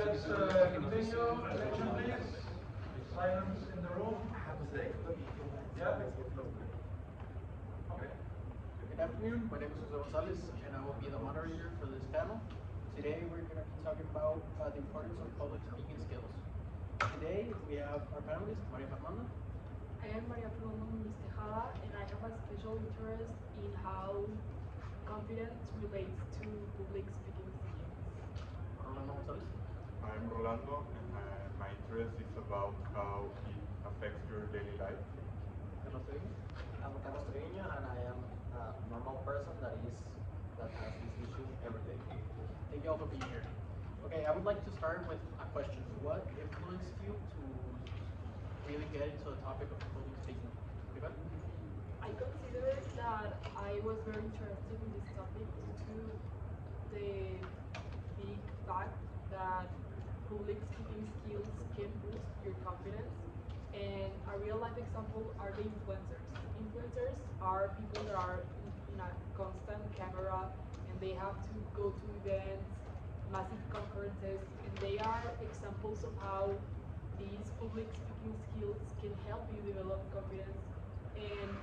let's continue. Attention, please. Silence in the room. Yeah. Okay. Good afternoon, my name is Jose Gonzalez and I will be the moderator for this panel. Today we're going to be talking about the importance of public speaking skills. Today we have our panelist, Maria Fernanda. I am Maria Fernanda Muniz Tejada, and I have a special interest in how confidence relates to public speaking skills. Rolando Gonzalez. I'm Rolando, and my interest is about how it affects your daily life. Carlos Treviño. I'm Carlos Treviño, and I am a normal person that has this issue every day. Thank you all for being here. Okay, I would like to start with a question. What influenced you to really get into the topic of public speaking? Iván? I consider that I was very interested in this topic due to the big fact that public speaking skills can boost your confidence. And a real life example are the influencers. Influencers are people that are in a constant camera and they have to go to events, massive conferences, and they are examples of how these public speaking skills can help you develop confidence and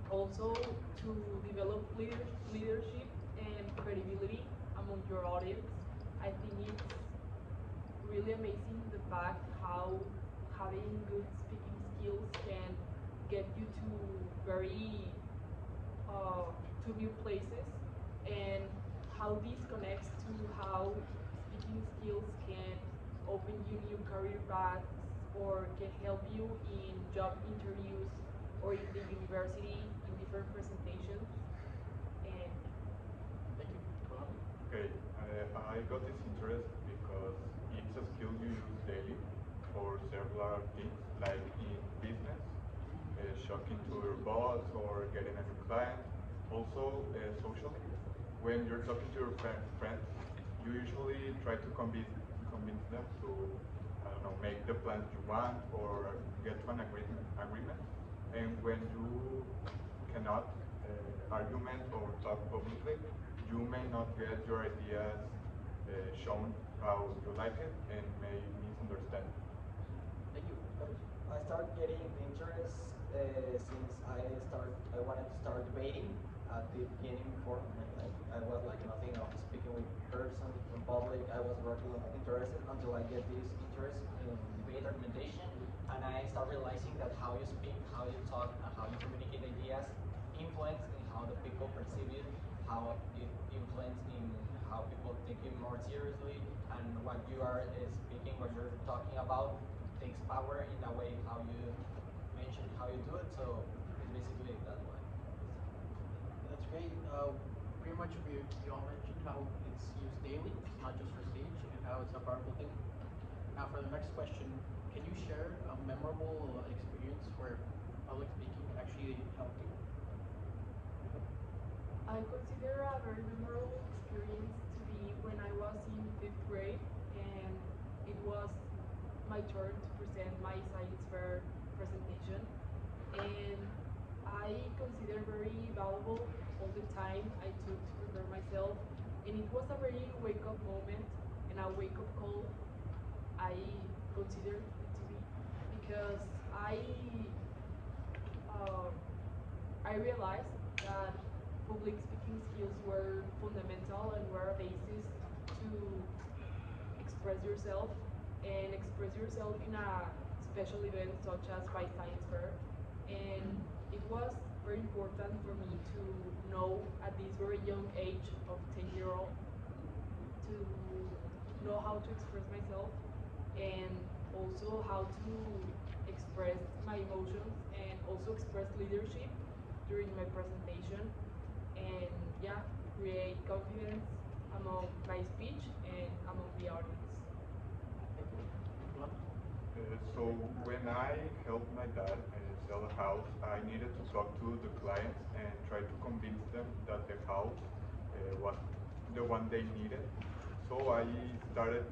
also to develop leadership and credibility among your audience. I think it's really amazing the fact how having good speaking skills can get you to very to new places, and how this connects to how speaking skills can open you new career paths or can help you in job interviews or in the university in different presentations. And Thank you. Rolando? Okay, I got this interest because it's a skill you use daily for several things, like in business, shocking to your boss or getting a new client. Also, socially, when you're talking to your friends, you usually try to convince them to, I don't know, make the plans you want or get to an agreement. And when you cannot argument or talk publicly, you may not get your ideas shown how you like it and may misunderstand. Thank you. Carlos? I started getting interest since I wanted to start debating at the beginning before. Like, I was like nothing of speaking with person in public. I was very interested until I get this interest in debate argumentation, and I start realizing that how you speak, how you talk, and how you communicate ideas influence in how the people perceive it, how it influence in how people take it more seriously, and what you are speaking, what you're talking about takes power in the way how you mention how you do it. So it's basically that way. That's great. Pretty much you all mentioned how it's used daily, it's not just for stage, and how it's a powerful thing. Now for the next question, can you share a memorable experience where public speaking actually helped you? I consider a very memorable experience to be when I was in fifth grade and it was my turn to present my science fair presentation, and I consider very valuable all the time I took to prepare myself, and it was a very wake up moment and a wake up call I consider it to be, because uh, I realized that public speaking skills were fundamental and were a basis to express yourself and express yourself in a special event such as by science fair. And it was very important for me to know at this very young age of 10-year-old to know how to express myself and also how to express my emotions and also express leadership during my presentation, and yeah, create confidence among my speech and among the audience. Thank you. Rolando? So when I helped my dad sell a house, I needed to talk to the clients and try to convince them that the house was the one they needed. So I started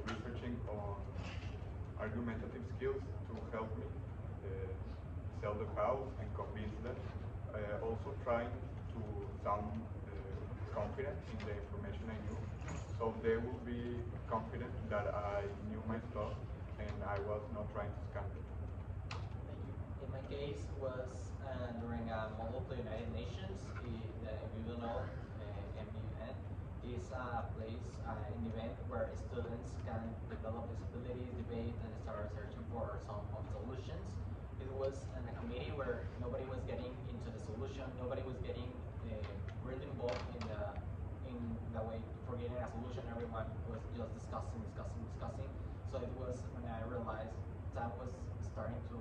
researching on argumentative skills to help me sell the house and convince them. Also trying to sound confident in the information I knew. so they will be confident that I knew my stuff and I was not trying to scam them. Thank you. In my case was during a model of the United Nations. If you don't know, MUN is a place, an event where students can develop disabilities, debate, and start searching for some of solutions. It was in a committee where nobody was getting into the solution, nobody was getting really involved in the way for getting a solution. Everyone was just discussing. So it was when I realized time was starting to,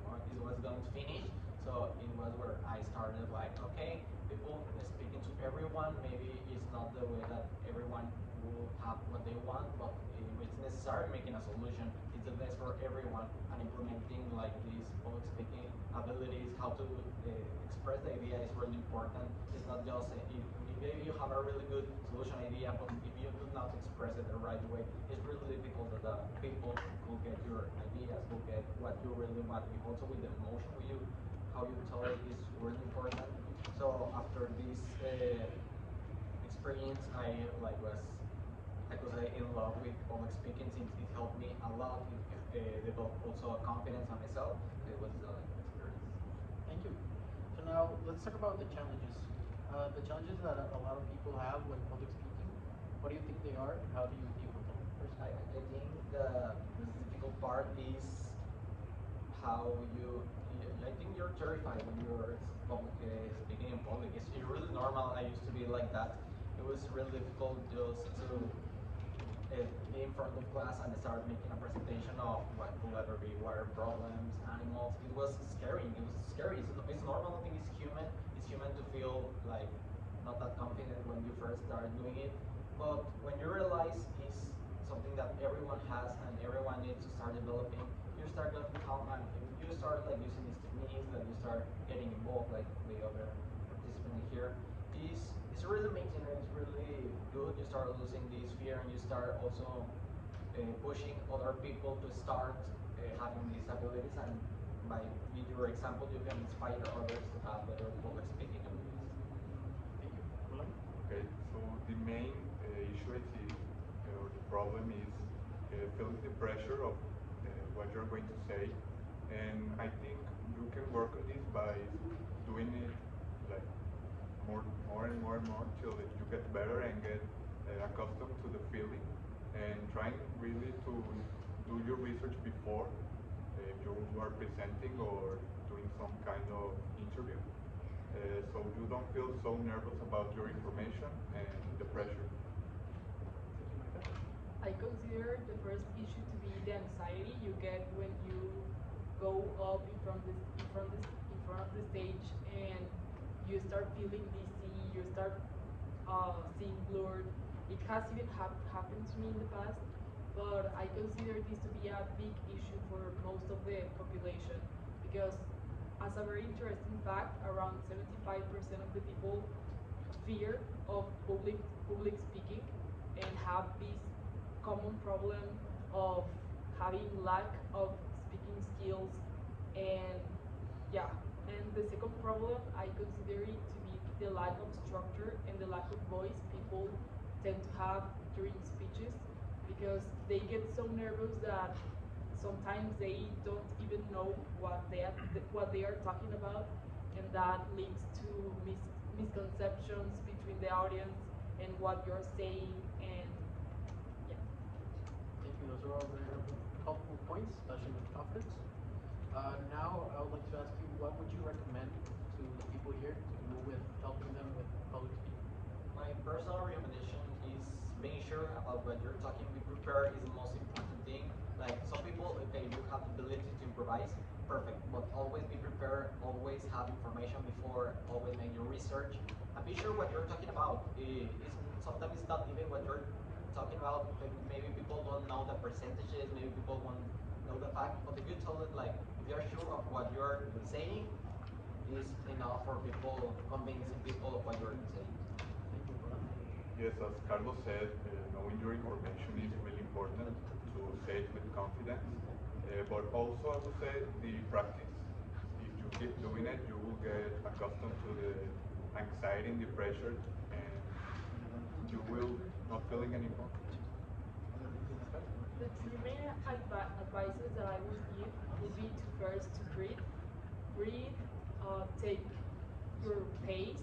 or it was going to finish. So it was where I started like, okay, people speaking to everyone. Maybe it's not the way that everyone will have what they want, but it's necessary making a solution. It's the best for everyone, and implementing like these public speaking abilities, how to express the idea is really important. It's not just if maybe you have a really good solution idea, but if you do not express it the right way, it's really difficult that the people will get your ideas, will get what you really want. Also with the emotion, with you, how you tell it is really important. So after this experience, I was in love with public speaking since it helped me a lot. It developed also a confidence on myself. It was an experience. Thank you. So now let's talk about the challenges. The challenges that a lot of people have when public speaking. What do you think they are? How do you deal with them? I think the difficult part is how you. I think you're terrified when you're speaking in public. It's really normal. I used to be like that. It was really difficult just to be in front of class and start making a presentation of what could ever be water problems, animals. It was scary. It was scary. It's normal. I think it's human. It's human to feel like not that confident when you first start doing it. But when you realize it's something that everyone has and everyone needs to start developing, you start getting calm and you start like using these techniques, that you start getting involved like the other participant here. It's really amazing and it's really good. You start losing this fear and you start also pushing other people to start having these abilities, and by with your example you can inspire others to have better public speaking abilities. Thank you. Roland? Okay, so the main issue I see, or the problem is feeling the pressure of what you're going to say, and I think you can work on this by doing it like more and more till you get better and get accustomed to the feeling, and trying really to do your research before you are presenting or doing some kind of interview, so you don't feel so nervous about your information and the pressure. I consider the first issue to be the anxiety you get when you go up in front of the stage and you start feeling dizzy, you start seeing blurred. It has even happened to me in the past, but I consider this to be a big issue for most of the population because, as a very interesting fact, around 75% of the people fear of public speaking and have this common problem of having lack of speaking skills. And yeah, and the second problem I consider it to be the lack of structure and the lack of voice people tend to have during speeches because they get so nervous that sometimes they don't even know what they are talking about, and that leads to misconceptions between the audience and what you're saying. And yeah. Thank you. Those are all very helpful points, especially with confidence. Now, I would like to ask you, what would you recommend to the people here to do with helping them with public speaking? My personal recommendation is being sure about what you're talking. Be prepared is the most important thing. Like some people, okay, you have the ability to improvise, perfect. But always be prepared. Always have information before. Always make your research and be sure what you're talking about. Sometimes it's not even what you're talking about. Maybe people don't know the percentages. Maybe people won't know the fact. But if you tell it like if you're sure of what you're saying, is enough for people, convincing people of what you're saying. Thank you, Roland. Yes, as Carlos said, knowing your information is really important to say it with confidence. But also, I would say the practice. If you keep doing it, you will get accustomed to the anxiety and the pressure, and you will not feeling anymore. The three main advices that I would give would be to first to breathe, take your pace,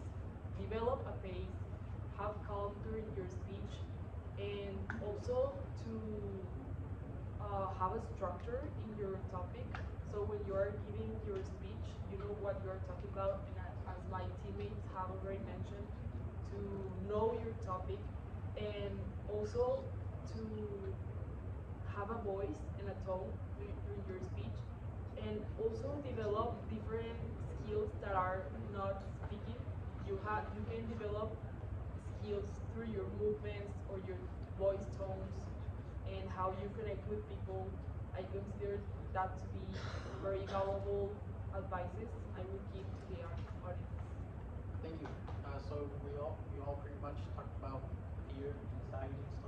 develop a pace, have calm during your speech, and also to have a structure in your topic. So when you are giving your speech, you know what you are talking about, and as my teammates have already mentioned, to know your topic, and also to have a voice and a tone during your speech, and also develop different skills that are not speaking. You can develop skills through your movements or your voice tones and how you connect with people. I consider that to be very valuable advices I would give to the audience. Thank you. So we all pretty much talked about fear, anxiety, and stuff